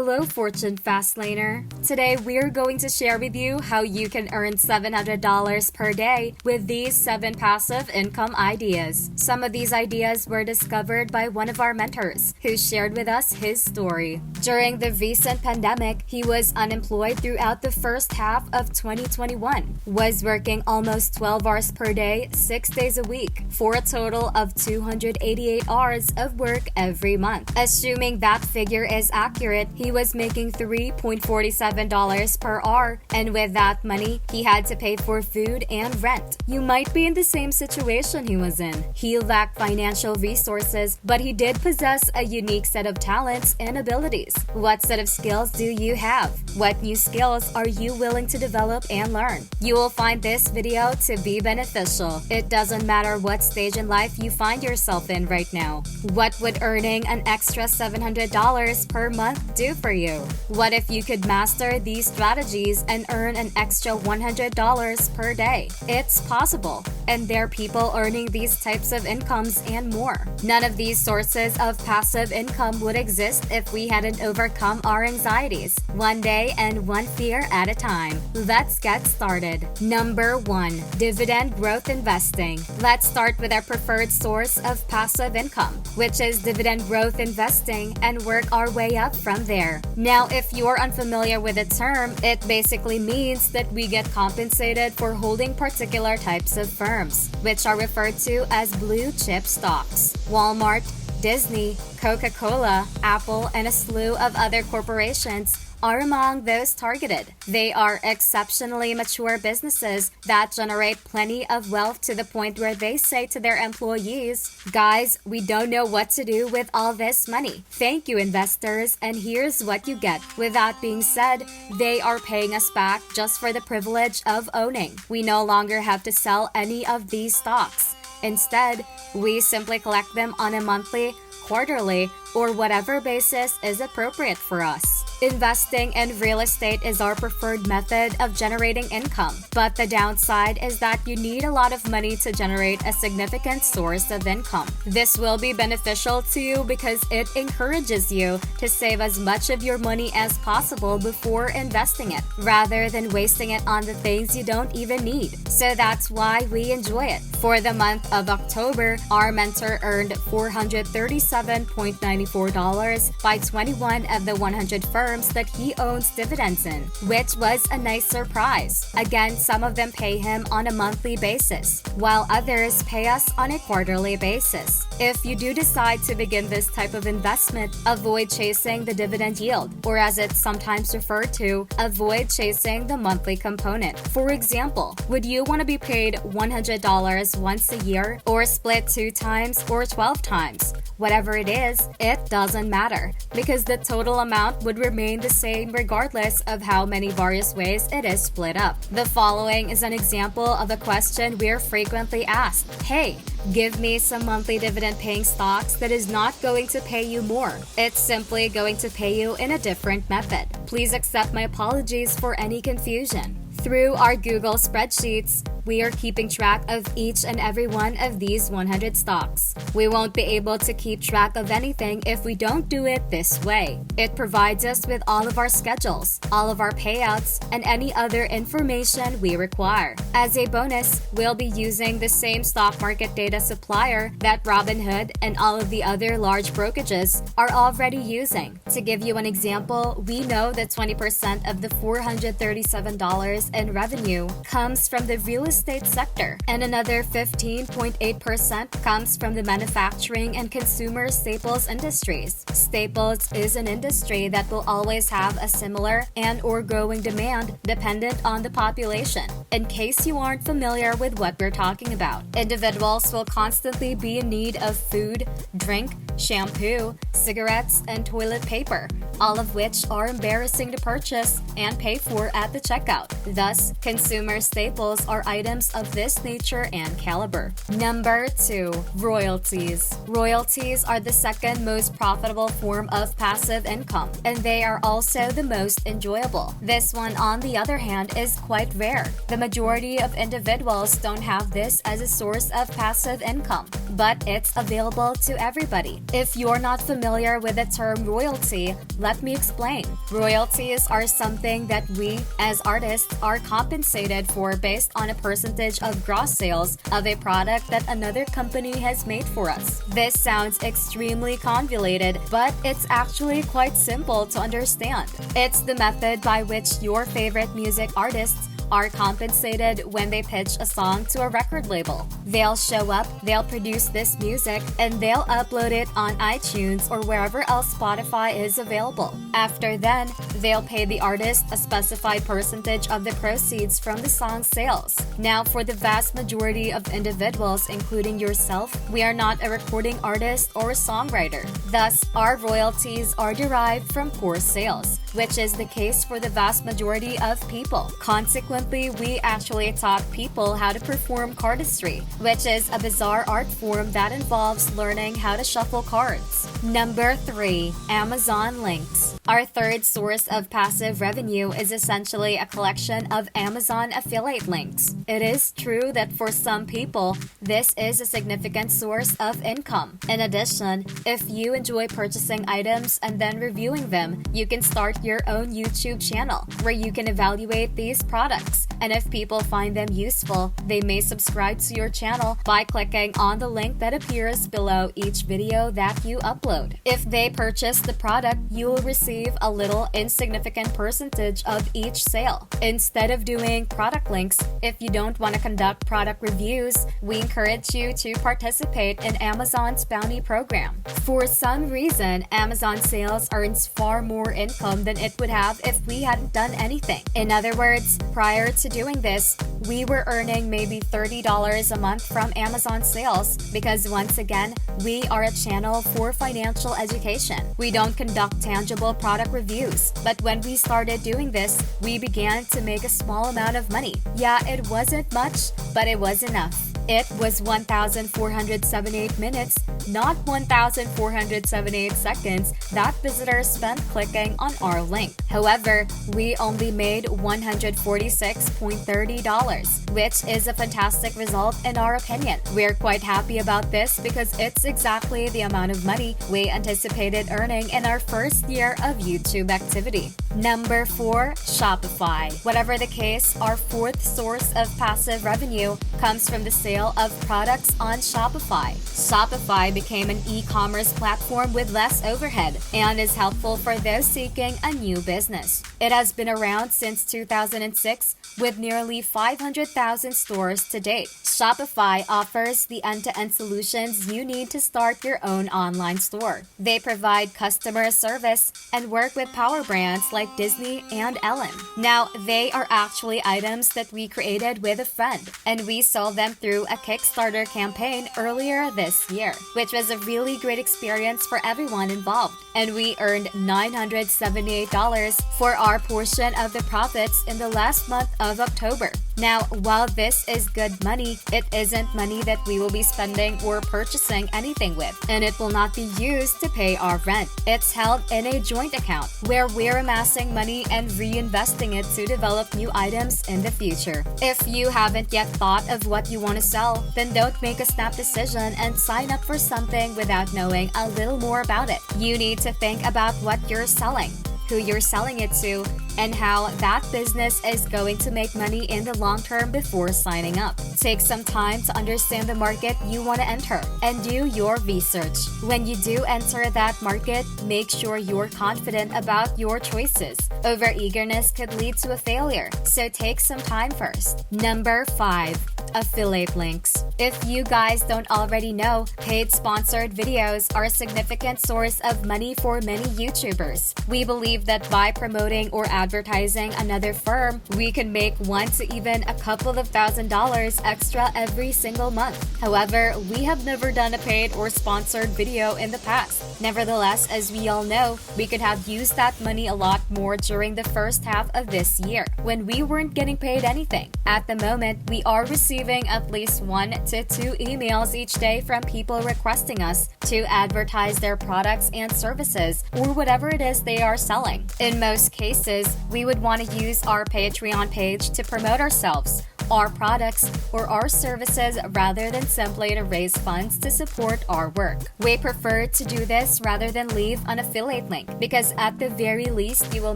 Hello, Fortune Fastlaner. Today, we're going to share with you how you can earn $700 per day with these 7 passive income ideas. Some of these ideas were discovered by one of our mentors who shared with us his story. During the recent pandemic, he was unemployed throughout the first half of 2021, was working almost 12 hours per day, 6 days a week, for a total of 288 hours of work every month. Assuming that figure is accurate, he was making $3.47 per hour, and with that money, he had to pay for food and rent. You might be in the same situation he was in. He lacked financial resources, but he did possess a unique set of talents and abilities. What set of skills do you have? What new skills are you willing to develop and learn? You will find this video to be beneficial. It doesn't matter what stage in life you find yourself in right now. What would earning an extra $700 per month do for you? What if you could master these strategies and earn an extra $100 per day? It's possible, and there are people earning these types of incomes and more. None of these sources of passive income would exist if we hadn't overcome our anxieties, one day and one fear at a time. Let's get started. Number 1. Dividend growth investing. Let's start with our preferred source of passive income, which is dividend growth investing, and work our way up from there. Now, if you're unfamiliar with the term, it basically means that we get compensated for holding particular types of firms, which are referred to as blue chip stocks. Walmart, Disney, Coca-Cola, Apple, and a slew of other corporations are among those targeted. They are exceptionally mature businesses that generate plenty of wealth to the point where they say to their employees, "Guys, we don't know what to do with all this money. Thank you, investors, and here's what you get." With that being said, they are paying us back just for the privilege of owning. We no longer have to sell any of these stocks. Instead, we simply collect them on a monthly, quarterly, or whatever basis is appropriate for us. Investing in real estate is our preferred method of generating income, but the downside is that you need a lot of money to generate a significant source of income. This will be beneficial to you because it encourages you to save as much of your money as possible before investing it, rather than wasting it on the things you don't even need. So that's why we enjoy it. For the month of October, our mentor earned $437.94 by 21 of the 100 firms that he owns dividends in, which was a nice surprise. Again, some of them pay him on a monthly basis, while others pay us on a quarterly basis. If you do decide to begin this type of investment, avoid chasing the dividend yield, or as it's sometimes referred to, avoid chasing the monthly component. For example, would you want to be paid $100 once a year, or split 2 times or 12 times? Whatever it is, it doesn't matter, because the total amount would remain the same regardless of how many various ways it is split up. The following is an example of a question we're frequently asked. Hey, give me some monthly dividend-paying stocks that is not going to pay you more. It's simply going to pay you in a different method. Please accept my apologies for any confusion. Through our Google spreadsheets, we are keeping track of each and every one of these 100 stocks. We won't be able to keep track of anything if we don't do it this way. It provides us with all of our schedules, all of our payouts, and any other information we require. As a bonus, we'll be using the same stock market data supplier that Robinhood and all of the other large brokerages are already using. To give you an example, we know that 20% of the $437 in revenue comes from the real estate sector, and another 15.8% comes from the manufacturing and consumer staples industries. Staples is an industry that will always have a similar and/or growing demand dependent on the population. In case you aren't familiar with what we're talking about, individuals will constantly be in need of food, drink, shampoo, cigarettes, and toilet paper, all of which are embarrassing to purchase and pay for at the checkout. Thus, consumer staples are items of this nature and caliber. Number 2. Royalties. Royalties are the second most profitable form of passive income, and they are also the most enjoyable. This one, on the other hand, is quite rare. The majority of individuals don't have this as a source of passive income, but it's available to everybody. If you're not familiar with the term royalty, let me explain. Royalties are something that we, as artists, are compensated for based on a percentage of gross sales of a product that another company has made for us. This sounds extremely convoluted, but it's actually quite simple to understand. It's the method by which your favorite music artists are compensated when they pitch a song to a record label. They'll show up, they'll produce this music, and they'll upload it on iTunes or wherever else Spotify is available. After then, they'll pay the artist a specified percentage of the proceeds from the song's sales. Now, for the vast majority of individuals, including yourself, we are not a recording artist or a songwriter. Thus, our royalties are derived from course sales, which is the case for the vast majority of people. Consequently, we actually taught people how to perform cardistry, which is a bizarre art form that involves learning how to shuffle cards. Number 3. Amazon links. Our third source of passive revenue is essentially a collection of Amazon affiliate links. It is true that for some people, this is a significant source of income. In addition, if you enjoy purchasing items and then reviewing them, you can start your own YouTube channel where you can evaluate these products. And if people find them useful, they may subscribe to your channel by clicking on the link that appears below each video that you upload. If they purchase the product, you will receive a little insignificant percentage of each sale. Instead of doing product links, if you don't want to conduct product reviews, we encourage you to participate in Amazon's bounty program. For some reason, Amazon sales earns far more income than it would have if we hadn't done anything. In other words, prior to doing this, we were earning maybe $30 a month from Amazon sales because once again, we are a channel for financial education. We don't conduct tangible product reviews, but when we started doing this, we began to make a small amount of money. Yeah, it wasn't much, but it was enough. It was 1,478 minutes, not 1,478 seconds, that visitors spent clicking on our link. However, we only made $146.30, which is a fantastic result in our opinion. We're quite happy about this because it's exactly the amount of money we anticipated earning in our first year of YouTube activity. Number 4. Shopify. Whatever the case, our fourth source of passive revenue comes from the sale of products on Shopify. Shopify became an e-commerce platform with less overhead and is helpful for those seeking a new business. It has been around since 2006 with nearly 500,000 stores to date. Shopify offers the end-to-end solutions you need to start your own online store. They provide customer service and work with power brands like Disney and Ellen. Now, they are actually items that we created with a friend, and we sold them through a Kickstarter campaign earlier this year, which was a really great experience for everyone involved. And we earned $978 for our portion of the profits in the last month of October. Now, while this is good money, it isn't money that we will be spending or purchasing anything with, and it will not be used to pay our rent. It's held in a joint account where we're amassing money and reinvesting it to develop new items in the future. If you haven't yet thought of what you want to sell, then don't make a snap decision and sign up for something without knowing a little more about it. You need to think about what you're selling, who you're selling it to, and how that business is going to make money in the long term before signing up. Take some time to understand the market you want to enter and do your research. When you do enter that market, make sure you're confident about your choices. Over-eagerness could lead to a failure, so take some time first. Number 5. Affiliate links. If you guys don't already know, paid sponsored videos are a significant source of money for many YouTubers. We believe that by promoting or advertising another firm, we can make $1 to even a couple of $1,000s extra every single month. However, we have never done a paid or sponsored video in the past. Nevertheless, as we all know, we could have used that money a lot more during the first half of this year, when we weren't getting paid anything. At the moment, we are receiving at least 1 to 2 emails each day from people requesting us to advertise their products and services, or whatever it is they are selling. In most cases, we would want to use our Patreon page to promote ourselves, our products, or our services rather than simply to raise funds to support our work. We prefer to do this rather than leave an affiliate link because at the very least you will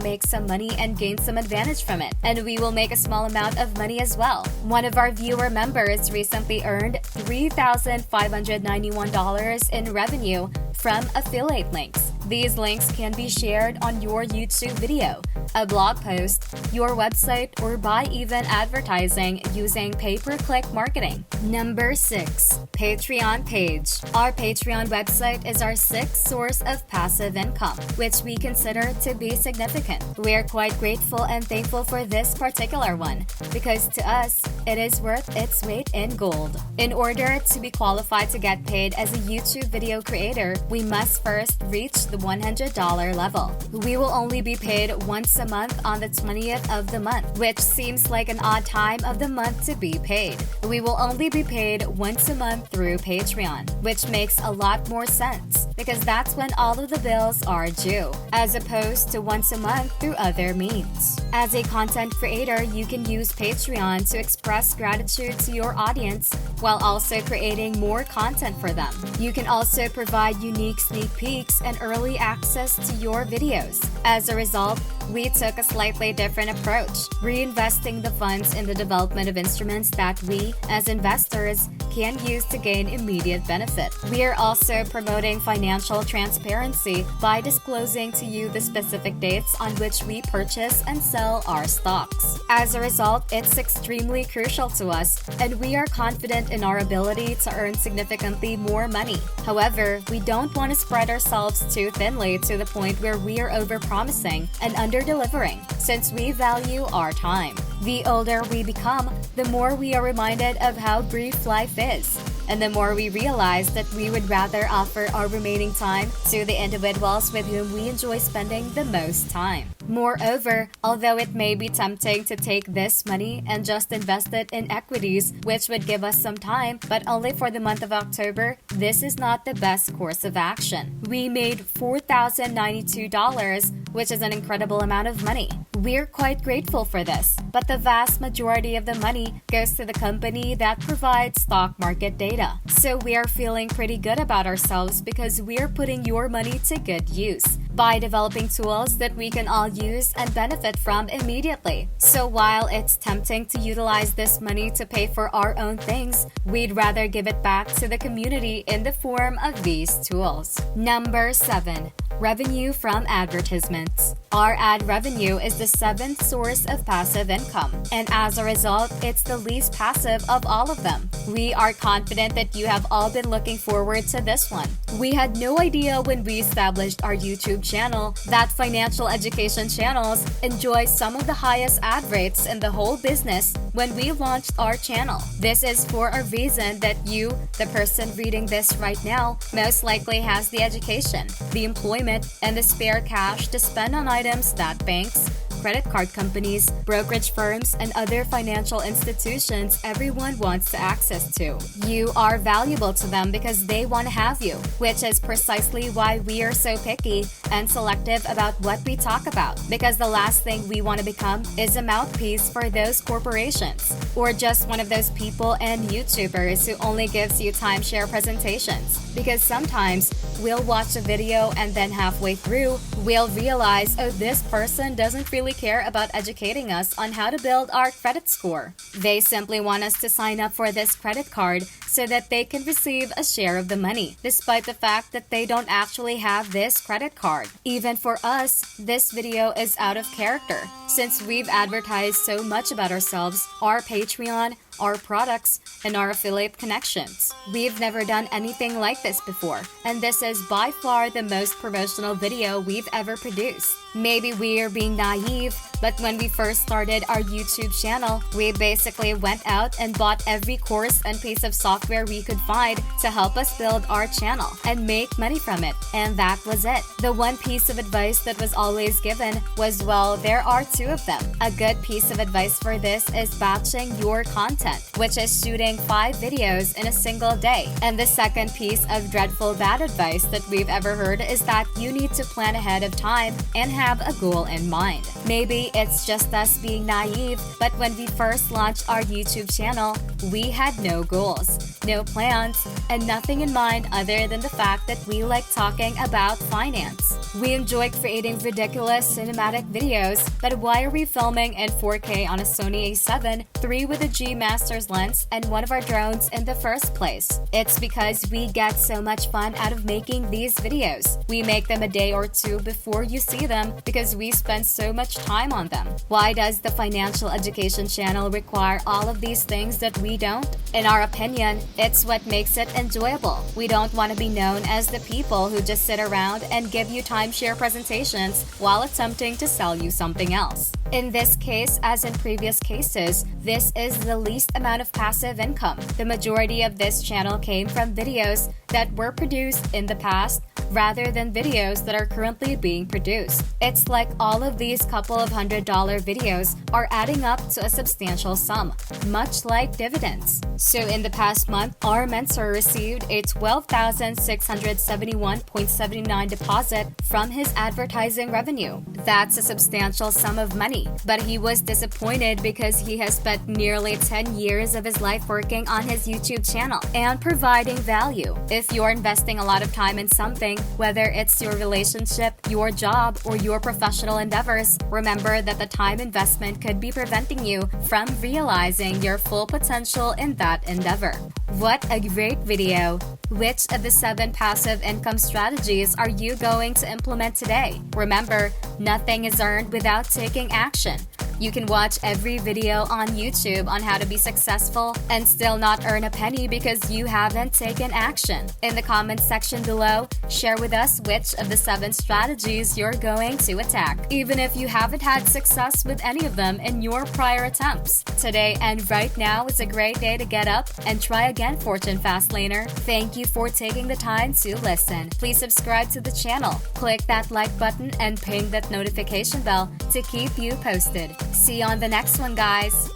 make some money and gain some advantage from it, and we will make a small amount of money as well. One of our viewer members recently earned $3,591 in revenue from affiliate links. These links can be shared on your YouTube video, a blog post, your website, or by even advertising using pay-per-click marketing. Number 6. Patreon page. Our Patreon website is our sixth source of passive income, which we consider to be significant. We are quite grateful and thankful for this particular one because to us, it is worth its weight in gold. In order to be qualified to get paid as a YouTube video creator, we must first reach the $100 level. We will only be paid once a month on the 20th of the month, which seems like an odd time of the month to be paid. We will only be paid once a month through Patreon, which makes a lot more sense because that's when all of the bills are due, as opposed to once a month through other means. As a content creator, you can use Patreon to express gratitude to your audience while also creating more content for them. You can also provide unique sneak peeks and early access to your videos. As a result, we took a slightly different approach, reinvesting the funds in the development of instruments that we, as investors, can use to gain immediate benefit. We are also promoting financial transparency by disclosing to you the specific dates on which we purchase and sell our stocks. As a result, it's extremely crucial to us, and we are confident in our ability to earn significantly more money. However, we don't want to spread ourselves too thinly to the point where we are over-promising and under-delivering, since we value our time. The older we become, the more we are reminded of how brief life is, and the more we realize that we would rather offer our remaining time to the individuals with whom we enjoy spending the most time. Moreover, although it may be tempting to take this money and just invest it in equities, which would give us some time, but only for the month of October, this is not the best course of action. We made $4,092, which is an incredible amount of money. We're quite grateful for this, but the vast majority of the money goes to the company that provides stock market data. So we are feeling pretty good about ourselves because we're putting your money to good use by developing tools that we can all use and benefit from immediately. So while it's tempting to utilize this money to pay for our own things, we'd rather give it back to the community in the form of these tools. Number 7. Revenue from advertisements. Our ad revenue is the seventh source of passive income, and as a result, it's the least passive of all of them. We are confident that you have all been looking forward to this one. We had no idea when we established our YouTube channel that financial education channels enjoy some of the highest ad rates in the whole business when we launched our channel. This is for a reason that you, the person reading this right now, most likely has the education, the employment, and the spare cash to spend on items that banks, credit card companies, brokerage firms, and other financial institutions everyone wants to access to. You are valuable to them because they want to have you, which is precisely why we are so picky and selective about what we talk about, because the last thing we want to become is a mouthpiece for those corporations, or just one of those people and YouTubers who only gives you timeshare presentations, because sometimes we'll watch a video and then halfway through, we'll realize, oh, this person doesn't really care about educating us on how to build our credit score. They simply want us to sign up for this credit card so that they can receive a share of the money, despite the fact that they don't actually have this credit card. Even for us, this video is out of character, since we've advertised so much about ourselves, our Patreon, our products, and our affiliate connections. We've never done anything like this before, and this is by far the most promotional video we've ever produced. Maybe we are being naive, but when we first started our YouTube channel, we basically went out and bought every course and piece of software we could find to help us build our channel and make money from it, and that was it. The one piece of advice that was always given was, well, there are two of them. A good piece of advice for this is batching your content, which is shooting 5 videos in a single day. And the second piece of dreadful bad advice that we've ever heard is that you need to plan ahead of time and have a goal in mind. Maybe it's just us being naive, but when we first launched our YouTube channel, we had no goals, no plans, and nothing in mind other than the fact that we like talking about finance. We enjoy creating ridiculous cinematic videos, but why are we filming in 4K on a Sony A7 III with a G Masters lens and one of our drones in the first place? It's because we get so much fun out of making these videos. We make them a day or two before you see them because we spend so much time on them. Why does the financial education channel require all of these things that we don't? In our opinion, it's what makes it enjoyable. We don't want to be known as the people who just sit around and give you timeshare presentations while attempting to sell you something else. In this case, as in previous cases, this is the least amount of passive income. The majority of this channel came from videos that were produced in the past rather than videos that are currently being produced. It's like all of these couple of $100 videos are adding up to a substantial sum, much like dividends. So in the past month, our mentor received a $12,671.79 deposit from his advertising revenue. That's a substantial sum of money, but he was disappointed because he has spent nearly 10 years of his life working on his YouTube channel and providing value. If you're investing a lot of time in something, whether it's your relationship, your job, or your professional endeavors, remember that the time investment could be preventing you from realizing your full potential in that endeavor. What a great video! Which of the 7 passive income strategies are you going to implement today? Remember, nothing is earned without taking action. You can watch every video on YouTube on how to be successful and still not earn a penny because you haven't taken action. In the comments section below, share with us which of the 7 strategies you're going to attack, even if you haven't had success with any of them in your prior attempts. Today and right now is a great day to get up and try again, Fortune Fastlaner. Thank you for taking the time to listen. Please subscribe to the channel, click that like button, and ping that notification bell to keep you posted. See you on the next one, guys.